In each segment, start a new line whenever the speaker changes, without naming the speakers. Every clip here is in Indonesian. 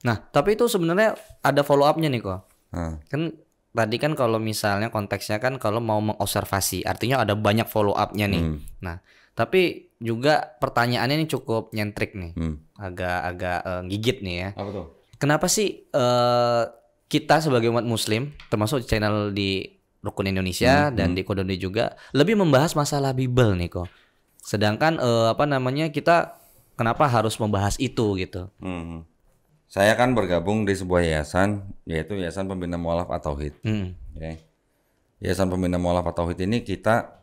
Nah, tapi itu sebenarnya ada follow up-nya nih kok.
Nah,
Kan tadi kan kalau misalnya konteksnya kan kalau mau mengobservasi, artinya ada banyak follow up-nya nih. Nah, tapi juga pertanyaannya ini cukup nyentrik nih. Agak-agak gigit nih ya.
apa tuh?
Kenapa sih kita sebagai umat muslim, termasuk channel di Rukun Indonesia dan di Kodoni juga lebih membahas masalah Bible nih kok. Sedangkan apa namanya kita kenapa harus membahas itu gitu?
Saya kan bergabung di sebuah yayasan, yaitu Yayasan Pembina Mualaf At-Tauhid. Oke. Yayasan Pembina Mualaf At-Tauhid ini kita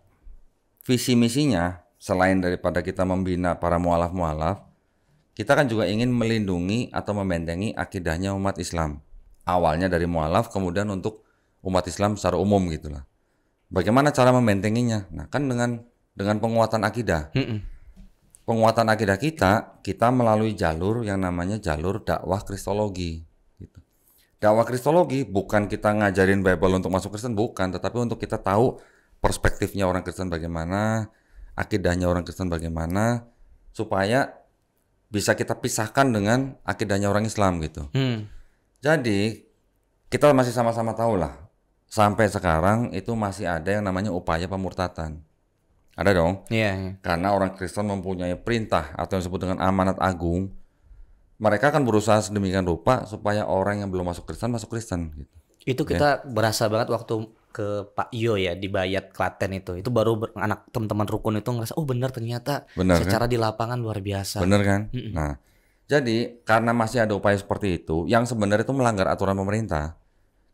visi misinya selain daripada kita membina para mualaf-mualaf, kita kan juga ingin melindungi atau membentengi akidahnya umat Islam. Awalnya dari mualaf, kemudian untuk umat Islam secara umum gitulah. Bagaimana cara membentenginya? Nah, kan dengan penguatan akidah. Penguatan akidah kita melalui jalur yang namanya jalur dakwah kristologi. Gitu. Dakwah kristologi bukan kita ngajarin Bible untuk masuk Kristen, bukan, tetapi untuk kita tahu perspektifnya orang Kristen bagaimana, akidahnya orang Kristen bagaimana, supaya bisa kita pisahkan dengan akidahnya orang Islam gitu. Jadi kita masih sama-sama tahu lah, sampai sekarang itu masih ada yang namanya upaya pemurtatan. Ada dong.
Iya.
Karena orang Kristen mempunyai perintah atau yang disebut dengan amanat agung. Mereka akan berusaha sedemikian rupa supaya orang yang belum masuk Kristen gitu.
Itu kita berasa banget waktu ke Pak Yo ya di Bayat Klaten itu. Itu baru anak teman-teman rukun itu ngerasa oh benar ternyata secara di lapangan luar biasa.
Bener kan? Nah, jadi karena masih ada upaya seperti itu yang sebenarnya itu melanggar aturan pemerintah,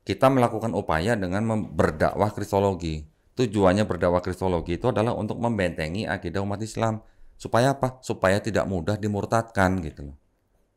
kita melakukan upaya dengan berdakwah kristologi. Tujuannya berdakwah kristologi itu adalah untuk membentengi akidah umat Islam. Supaya apa? Supaya tidak mudah dimurtadkan gitu loh.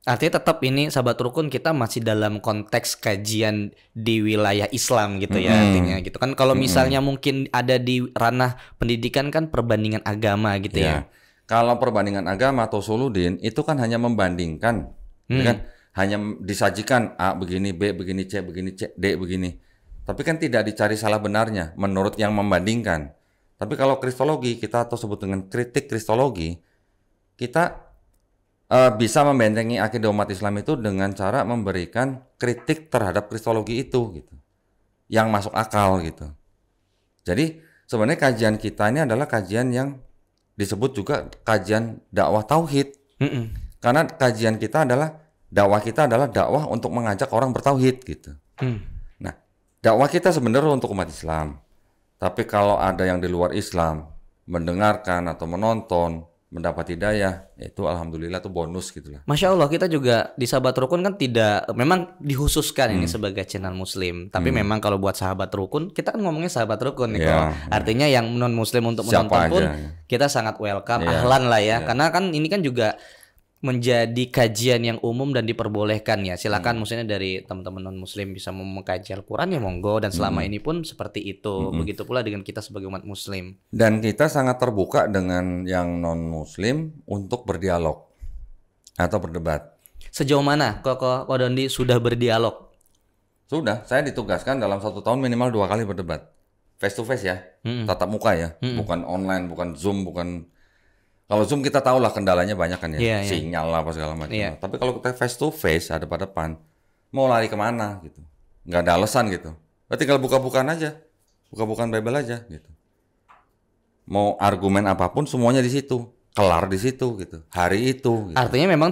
Artinya tetap ini sahabat rukun kita masih dalam konteks kajian di wilayah Islam gitu ya artinya gitu kan. Kalau misalnya mungkin ada di ranah pendidikan kan perbandingan agama gitu ya.
Kalau perbandingan agama atau suludin itu kan hanya membandingkan, ya kan? Hanya disajikan A begini, B begini, C begini, C, D begini. Tapi kan tidak dicari salah benarnya menurut yang membandingkan. Tapi kalau kristologi kita atau sebut dengan kritik kristologi, kita bisa membentengi akidah umat Islam itu dengan cara memberikan kritik terhadap kristologi itu gitu. Yang masuk akal gitu. Jadi sebenarnya kajian kita ini adalah kajian yang disebut juga kajian dakwah tauhid. Karena kajian kita adalah dakwah untuk mengajak orang bertauhid gitu. Nah, dakwah kita sebenarnya untuk umat Islam. Tapi kalau ada yang di luar Islam mendengarkan atau menonton, mendapat hidayah, itu alhamdulillah itu bonus gitu lah.
Masya Allah, kita juga di Sahabat Rukun kan tidak memang dikhususkan ini sebagai channel Muslim. Tapi memang kalau buat Sahabat Rukun, kita kan ngomongnya Sahabat Rukun nih kok. Artinya yang non Muslim untuk menonton pun kita sangat welcome, ahlan lah ya. Karena kan ini kan juga menjadi kajian yang umum dan diperbolehkan ya. Silakan maksudnya dari teman-teman non Muslim bisa mengkaji Al-Qur'an ya monggo, dan selama ini pun seperti itu. Begitu pula dengan kita sebagai umat Muslim.
Dan kita sangat terbuka dengan yang non Muslim untuk berdialog atau berdebat.
Sejauh mana Koko Dondi sudah berdialog?
Sudah, saya ditugaskan dalam 1 tahun minimal 2 kali berdebat. Face to face ya, tatap muka ya, bukan online, bukan Zoom, bukan. Kalau Zoom kita tahu lah kendalanya banyak kan ya, sinyal lah apa segala macam. Tapi kalau kita face to face, hadap-hadapan, mau lari kemana gitu, nggak ada alasan gitu. Tinggal buka-bukaan aja, buka-bukaan Bible aja gitu. Mau argumen apapun semuanya di situ, kelar di situ gitu, hari itu. Gitu.
Artinya memang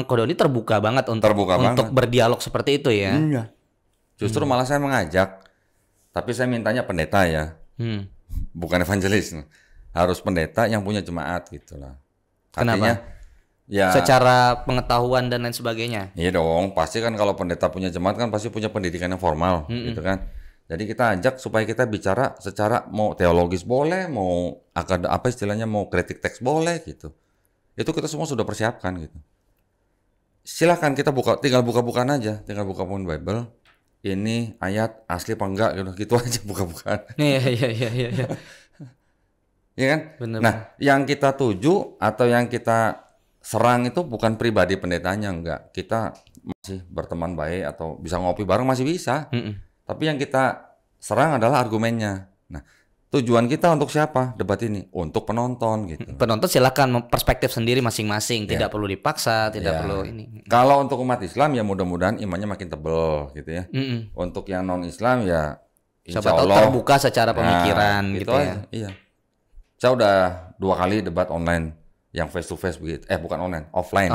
Kodoni terbuka banget untuk berdialog seperti itu ya.
Iya. Justru malah saya mengajak, tapi saya mintanya pendeta ya, bukan evangelis. Harus pendeta yang punya jemaat gitulah.
Kenapa? Ya secara pengetahuan dan lain sebagainya.
Iya dong, pasti kan kalau pendeta punya jemaat kan pasti punya pendidikan yang formal gitu kan. Jadi kita ajak supaya kita bicara secara mau teologis boleh, mau apa istilahnya mau kritik teks boleh gitu. Itu kita semua sudah persiapkan gitu. Silakan kita tinggal buka-bukaan aja, tinggal buka-bukaan Bible. Ini ayat asli apa enggak gitu aja buka-bukaan.
Iya.
Iya kan?
Bener.
Nah, yang kita tuju atau yang kita serang itu bukan pribadi pendetanya, enggak. Kita masih berteman baik atau bisa ngopi bareng masih bisa. Tapi yang kita serang adalah argumennya. Nah, tujuan kita untuk siapa debat ini? Untuk penonton gitu.
Penonton silakan perspektif sendiri masing-masing, tidak perlu dipaksa, tidak perlu ini.
Kalau untuk umat Islam ya mudah-mudahan imannya makin tebel gitu ya. Untuk yang non Islam ya insya Allah
terbuka secara pemikiran gitu ya.
Iya. Saya udah 2 kali debat online yang face to face begitu. Bukan online, offline.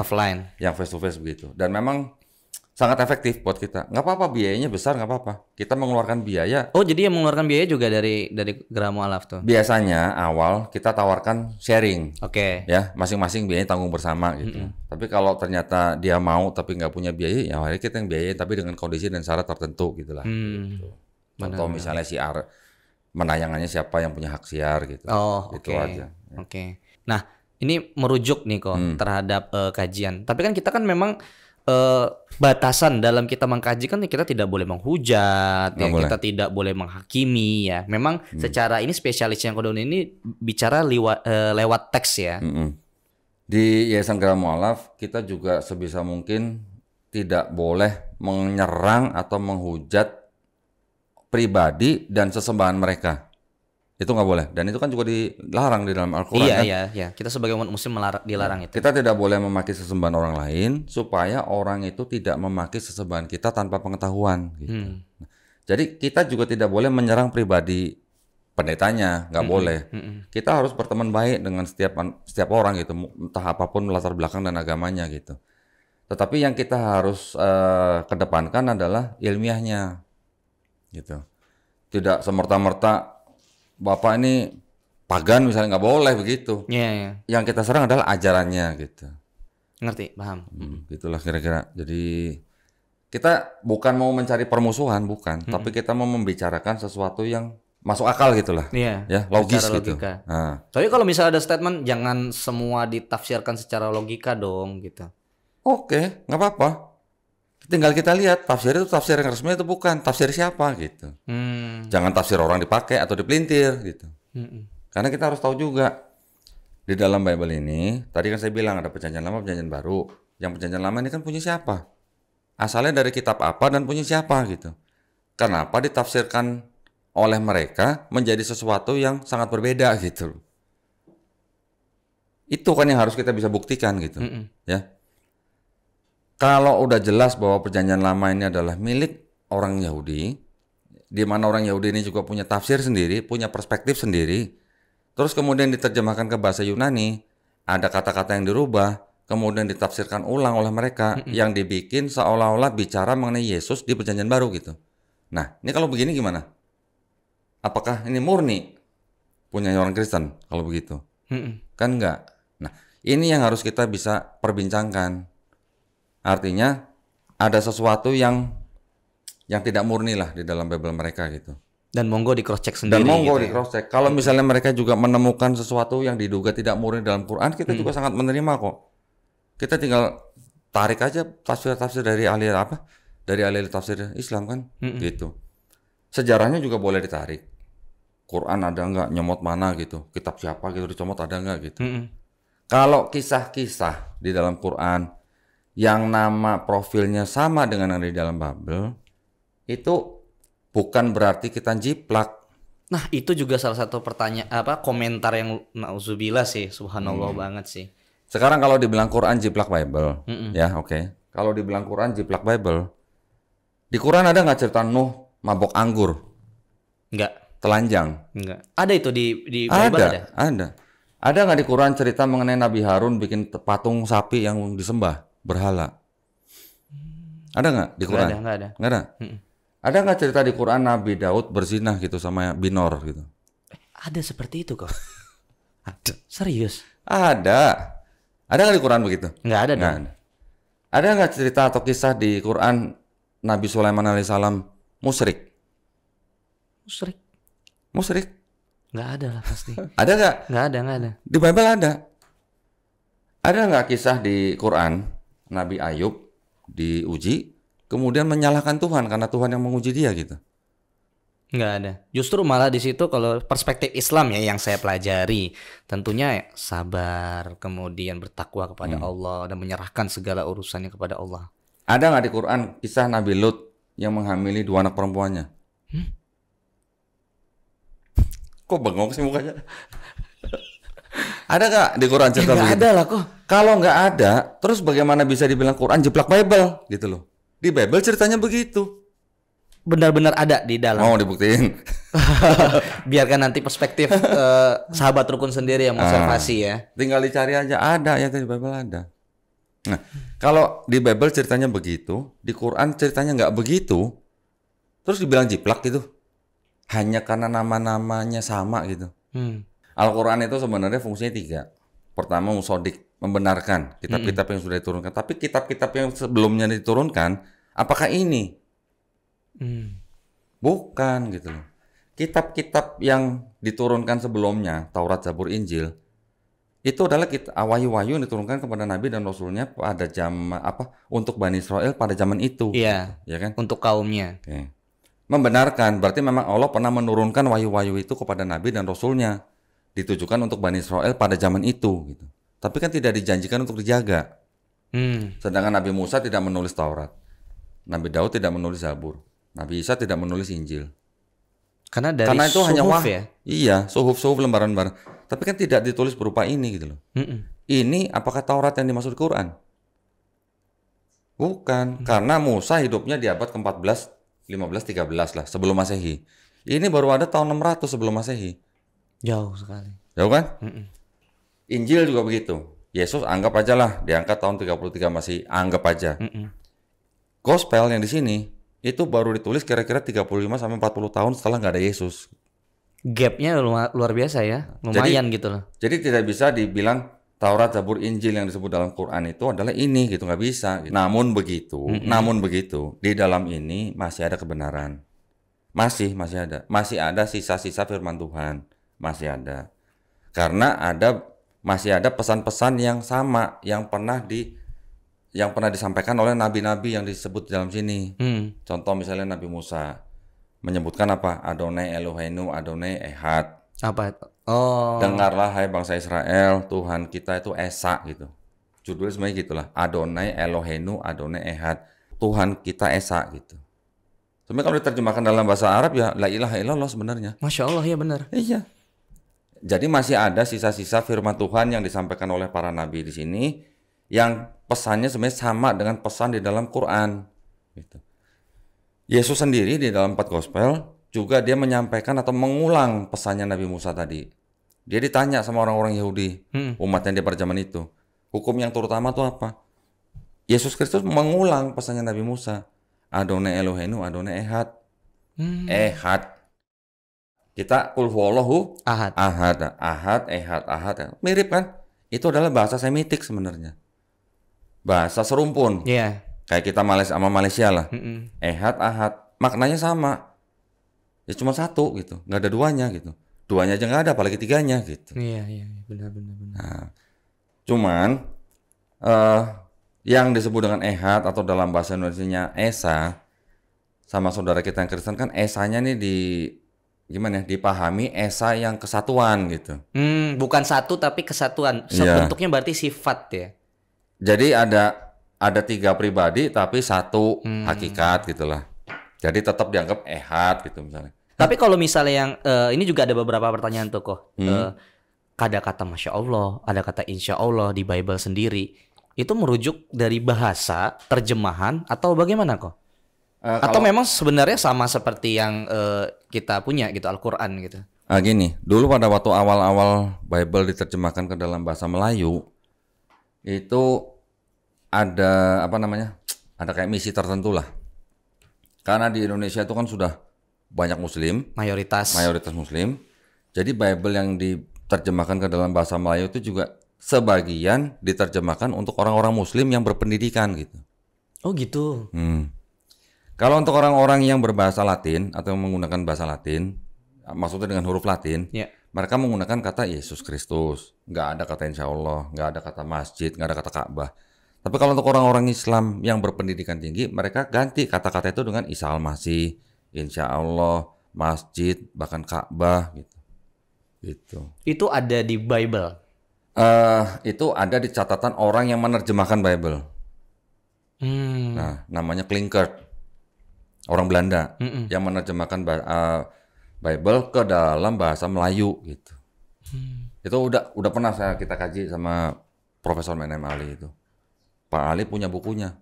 Yang face to face begitu. Dan memang sangat efektif buat kita. Nggak apa-apa, biayanya besar nggak apa-apa. Kita mengeluarkan biaya.
Oh, jadi yang mengeluarkan biaya juga dari Gera Mu'alaf tuh?
Biasanya awal kita tawarkan sharing.
Oke.
Ya, masing-masing biayanya tanggung bersama gitu. Tapi kalau ternyata dia mau tapi nggak punya biaya, ya hari kita yang biayain tapi dengan kondisi dan syarat tertentu gitulah. Gitu. Contoh misalnya siar, menayangannya siapa yang punya hak siar gitu.
Oh,
gitu aja.
Oke. Nah, ini merujuk nih kok terhadap kajian. Tapi kan kita kan memang batasan dalam kita mengkaji kan kita tidak boleh menghujat, ya, kita tidak boleh menghakimi ya. Memang secara ini spesialis yang kedua ini bicara lewat teks ya.
Di Yayasan Gera Mu'alaf kita juga sebisa mungkin tidak boleh menyerang atau menghujat pribadi dan sesembahan mereka. Itu nggak boleh, dan itu kan juga dilarang di dalam Al-Quran.
Iya. Kita sebagai umat muslim dilarang itu.
Kita tidak boleh memaki sesembahan orang lain supaya orang itu tidak memaki sesembahan kita tanpa pengetahuan. Gitu. Jadi kita juga tidak boleh menyerang pribadi pendetanya, nggak boleh. Kita harus berteman baik dengan setiap orang gitu, entah apapun latar belakang dan agamanya gitu. Tetapi yang kita harus kedepankan adalah ilmiahnya, gitu. Tidak semerta-merta Bapak ini pagan misalnya, nggak boleh begitu. Yang kita serang adalah ajarannya gitu.
Ngerti, paham.
Gitulah kira-kira. Jadi kita bukan mau mencari permusuhan, bukan. Tapi kita mau membicarakan sesuatu yang masuk akal gitulah. Ya, logis gitu.
Nah. Tapi kalau misalnya ada statement, jangan semua ditafsirkan secara logika dong gitu.
Oke, nggak apa-apa. Tinggal kita lihat tafsir itu tafsir yang resmi itu bukan, tafsir siapa gitu. Jangan tafsir orang dipakai atau dipelintir gitu. Karena kita harus tahu juga di dalam Bible ini, tadi kan saya bilang ada perjanjian lama, perjanjian baru. Yang perjanjian lama ini kan punya siapa? Asalnya dari kitab apa dan punya siapa gitu. Kenapa ditafsirkan oleh mereka menjadi sesuatu yang sangat berbeda gitu. Itu kan yang harus kita bisa buktikan gitu. Ya. Kalau udah jelas bahwa perjanjian lama ini adalah milik orang Yahudi, di mana orang Yahudi ini juga punya tafsir sendiri, punya perspektif sendiri, terus kemudian diterjemahkan ke bahasa Yunani, ada kata-kata yang dirubah, kemudian ditafsirkan ulang oleh mereka, yang dibikin seolah-olah bicara mengenai Yesus di perjanjian baru gitu. Nah, ini kalau begini gimana? Apakah ini murni punya orang Kristen kalau begitu? Kan enggak. Nah, ini yang harus kita bisa perbincangkan. Artinya ada sesuatu yang tidak murni lah di dalam Bible mereka gitu.
Dan monggo di cross check sendiri.
Dan monggo gitu di cross check. Kalau misalnya mereka juga menemukan sesuatu yang diduga tidak murni dalam Quran, kita juga sangat menerima kok. Kita tinggal tarik aja tafsir-tafsir dari ahli apa? Dari ahli tafsir Islam kan, gitu. Sejarahnya juga boleh ditarik. Quran ada nggak, nyomot mana gitu, kitab siapa gitu dicomot ada nggak gitu. Kalau kisah-kisah di dalam Quran yang nama profilnya sama dengan yang di dalam Bible, itu bukan berarti kita jiplak.
Nah, itu juga salah satu komentar yang nauzubillah sih, subhanallah banget sih.
Sekarang kalau dibilang Quran jiplak Bible, ya oke. Kalau dibilang Quran jiplak Bible, di Quran ada nggak cerita Nuh mabok anggur?
Enggak.
Telanjang?
Enggak. Ada itu di Bible ada?
Ada. Ada nggak di Quran cerita mengenai Nabi Harun bikin patung sapi yang disembah? Berhala. Ada nggak di Quran?
Nggak ada.
Nggak ada. Ada nggak cerita di Quran Nabi Daud berzinah gitu sama Binor gitu?
Ada seperti itu kok. Ada. Serius?
Ada. Ada nggak di Quran begitu?
Nggak ada.
Nggak ada. Ada nggak cerita atau kisah di Quran Nabi Sulaiman alaihissalam musyrik? Musyrik?
Nggak ada lah pasti.
Ada nggak?
Nggak ada.
Di Bible ada. Ada nggak kisah di Quran Nabi Ayub diuji, kemudian menyalahkan Tuhan karena Tuhan yang menguji dia gitu?
Nggak ada. Justru malah di situ kalau perspektif Islam ya yang saya pelajari, tentunya sabar, kemudian bertakwa kepada Allah dan menyerahkan segala urusannya kepada Allah.
Ada nggak di Quran kisah Nabi Lut yang menghamili 2 anak perempuannya? Kok bengong sih mukanya? Ada nggak di Quran cerita begitu?
Nggak ada lah kok.
Kalau nggak ada, terus bagaimana bisa dibilang Quran jeplak Bible gitu loh? Di Bible ceritanya begitu.
Benar-benar ada di dalam.
Mau dibuktiin?
Biarkan nanti perspektif sahabat rukun sendiri yang observasi ya.
Tinggal dicari aja, ada ya di Bible ada. Nah, kalau di Bible ceritanya begitu, di Quran ceritanya nggak begitu, terus dibilang jiplak gitu, hanya karena nama-namanya sama gitu. Al-Quran itu sebenarnya fungsinya 3. Pertama, musodik, membenarkan kitab-kitab yang sudah diturunkan. Tapi kitab-kitab yang sebelumnya diturunkan, apakah ini? Bukan gitu loh. Kitab-kitab yang diturunkan sebelumnya, Taurat, Zabur, Injil, itu adalah wahyu-wahyu yang diturunkan kepada Nabi dan Rasulnya pada zaman untuk Bani Israel pada zaman itu.
Iya.
Ya kan?
Untuk kaumnya.
Oke. Membenarkan berarti memang Allah pernah menurunkan wahyu-wahyu itu kepada Nabi dan Rasulnya, ditujukan untuk Bani Israel pada zaman itu gitu. Tapi kan tidak dijanjikan untuk dijaga. Sedangkan Nabi Musa tidak menulis Taurat, Nabi Daud tidak menulis Zabur, Nabi Isa tidak menulis Injil.
Karena itu
suhuf, hanya
ya.
Iya, suhuf lembaran-lembaran. Tapi kan tidak ditulis berupa ini gitu loh. Ini apakah Taurat yang dimaksud Quran? Bukan, karena Musa hidupnya di abad ke-14, 15, 13 lah sebelum Masehi. Ini baru ada tahun 600 sebelum Masehi.
Jauh sekali.
Jauh kan? Injil juga begitu. Yesus anggap aja lah diangkat tahun 33 masih anggap aja. Gospel yang di sini itu baru ditulis kira-kira 35 sampai 40 tahun setelah nggak ada Yesus.
Gapnya luar biasa ya, lumayan gitu loh.
Jadi tidak bisa dibilang Taurat, Zabur, Injil yang disebut dalam Quran itu adalah ini gitu, nggak bisa. Namun begitu, di dalam ini masih ada kebenaran. Masih ada sisa-sisa firman Tuhan. Masih ada. Karena masih ada pesan-pesan yang sama yang pernah disampaikan oleh nabi-nabi yang disebut dalam sini. Contoh misalnya Nabi Musa menyebutkan apa? Adonai Eloheinu, Adonai Ehad.
Apa? Oh.
Dengarlah hai bangsa Israel, Tuhan kita itu Esa gitu. Judulnya sebenarnya gitulah. Adonai Eloheinu, Adonai Ehad. Tuhan kita Esa gitu. Sebenarnya kalau diterjemahkan dalam bahasa Arab ya la ilaha illallah sebenarnya.
Masya Allah ya benar.
Iya. Jadi masih ada sisa-sisa firman Tuhan yang disampaikan oleh para nabi di sini yang pesannya sebenarnya sama dengan pesan di dalam Quran. Gitu. Yesus sendiri di dalam 4 Gospel juga dia menyampaikan atau mengulang pesannya Nabi Musa tadi. Dia ditanya sama orang-orang Yahudi, umatnya di pada zaman itu, hukum yang terutama itu apa? Yesus Kristus mengulang pesannya Nabi Musa, Adonai Eloheinu, Adonai Ehad. Ehad. Kita kul huwallahu ahad. Ahad, ehad. Mirip kan? Itu adalah bahasa Semitik sebenarnya. Bahasa serumpun.
Iya.
Kayak kita sama Malaysia lah. Ehad, ahad. Maknanya sama. Ya cuma satu gitu. Nggak ada duanya gitu. Duanya aja nggak ada, apalagi tiganya gitu.
Iya. Benar.
Nah, cuman yang disebut dengan ehad atau dalam bahasa Indonesianya Esa, sama saudara kita yang Kristen kan Esanya nih dipahami Esa yang kesatuan gitu.
Bukan satu tapi kesatuan. Bentuknya berarti sifat ya.
Jadi ada 3 pribadi tapi satu hakikat gitulah. Jadi tetap dianggap ehad gitu misalnya.
Tapi kalau misalnya yang ini juga ada beberapa pertanyaan tuh kok. Ada kata Masya Allah, ada kata Insya Allah di Bible sendiri. Itu merujuk dari bahasa, terjemahan atau bagaimana kok? Atau memang sebenarnya sama seperti yang kita punya gitu, Al-Quran gitu?
Gini, dulu pada waktu awal-awal Bible diterjemahkan ke dalam bahasa Melayu, itu ada ada kayak misi tertentu lah. Karena di Indonesia itu kan sudah banyak Muslim, mayoritas Muslim. Jadi Bible yang diterjemahkan ke dalam bahasa Melayu itu juga sebagian diterjemahkan untuk orang-orang Muslim yang berpendidikan gitu.
Oh gitu.
Kalau untuk orang-orang yang berbahasa Latin atau menggunakan bahasa Latin, maksudnya dengan huruf Latin, mereka menggunakan kata Yesus Kristus. Nggak ada kata Insya Allah, nggak ada kata masjid, nggak ada kata Ka'bah. Tapi kalau untuk orang-orang Islam yang berpendidikan tinggi, mereka ganti kata-kata itu dengan Isa Al-Masih, Insya Allah, masjid, bahkan Ka'bah gitu. Itu
ada di Bible?
Itu ada di catatan orang yang menerjemahkan Bible. Nah, namanya Klinkert. Orang Belanda yang menerjemahkan Bible ke dalam bahasa Melayu gitu. Itu udah pernah kita kaji sama Profesor Menem Ali itu. Pak Ali punya bukunya.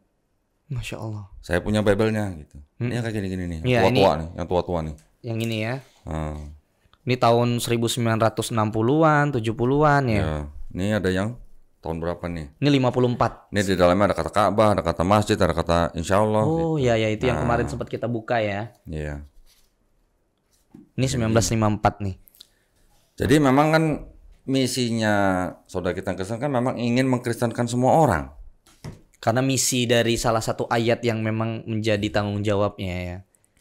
Masya Allah.
Saya punya Bible-nya gitu. Ini kayak gini-gini nih,
ya,
tua-tua nih, yang tua-tua nih.
Yang ini ya. Ini tahun 1960-an, 70-an ya.
Ya. Ini ada yang tahun berapa nih?
Ini 54.
Ini di dalamnya ada kata Ka'bah, ada kata masjid, ada kata Insya Allah.
Oh gitu. Ya itu yang kemarin sempat kita buka ya.
Iya.
Ini 1954 nih.
Jadi memang kan misinya saudara kita Kristen kan memang ingin mengkristenkan semua orang.
Karena misi dari salah satu ayat yang memang menjadi tanggung jawabnya ya.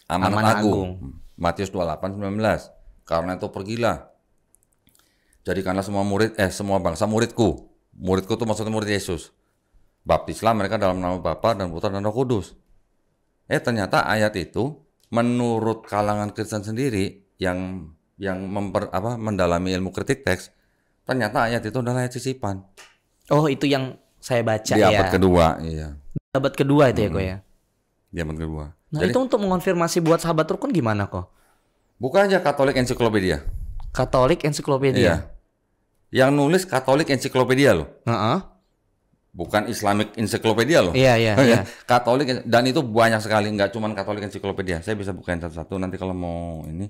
Amanat Agung. Matius 28:19. Karena itu pergilah. Jadikanlah semua bangsa muridku. Muridku itu maksudnya murid Yesus. Baptislah mereka dalam nama Bapa dan Putra dan Roh Kudus. Ternyata ayat itu menurut kalangan Kristen sendiri yang mendalami ilmu kritik teks, ternyata ayat itu adalah ayat sisipan.
Oh, itu yang saya baca
di
ya.
Di abad kedua, iya.
Abad kedua itu ya kok ya.
Di abad kedua.
Nah, jadi, itu untuk mengonfirmasi buat sahabat rukun gimana kok?
Buka aja Katolik Encyclopedia.
Katolik Encyclopedia.
Iya. Yang nulis Katolik Encyclopedia loh. Bukan Islamic Encyclopedia loh.
Iya.
Katolik, dan itu banyak sekali, nggak cuma Katolik Encyclopedia. Saya bisa bukain satu-satu nanti kalau mau ini.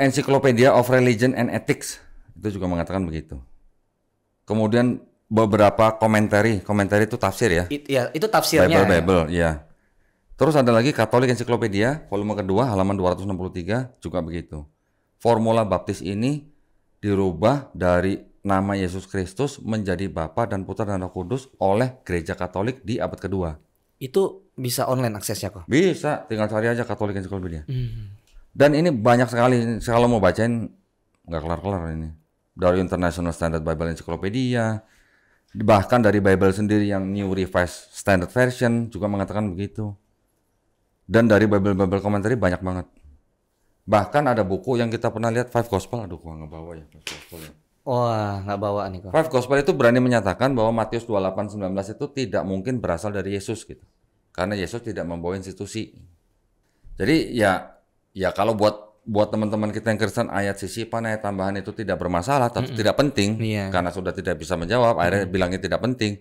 Encyclopedia of Religion and Ethics itu juga mengatakan begitu. Kemudian beberapa komentari itu tafsir ya.
Itu tafsirnya.
Bible, ya. Terus ada lagi Katolik Encyclopedia volume kedua halaman 263 juga begitu. Formula baptis ini dirubah dari nama Yesus Kristus menjadi Bapa dan Putra dan Roh Kudus oleh Gereja Katolik di abad kedua.
Itu bisa online aksesnya kok?
Bisa, tinggal cari aja Katolik Encyclopedia. Dan ini banyak sekali, kalau mau bacain nggak kelar-kelar ini. Dari International Standard Bible Encyclopedia, bahkan dari Bible sendiri yang New Revised Standard Version juga mengatakan begitu. Dan dari Bible komentari banyak banget. Bahkan ada buku yang kita pernah lihat, Five Gospel. Aduh, gua nggak bawa ya Five Gospel ya.
Wah, nggak bawa nih kok.
Five Gospel itu berani menyatakan bahwa Matius 28:19 itu tidak mungkin berasal dari Yesus gitu. Karena Yesus tidak membawa institusi. Jadi ya kalau buat teman-teman kita yang Kristen, ayat sisipan, ayat tambahan itu tidak bermasalah, tapi tidak penting. Karena sudah tidak bisa menjawab, akhirnya bilangnya tidak penting.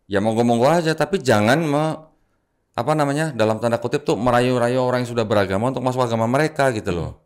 Ya monggo-monggo aja, tapi jangan dalam tanda kutip tuh merayu-rayu orang yang sudah beragama untuk masuk agama mereka gitu loh.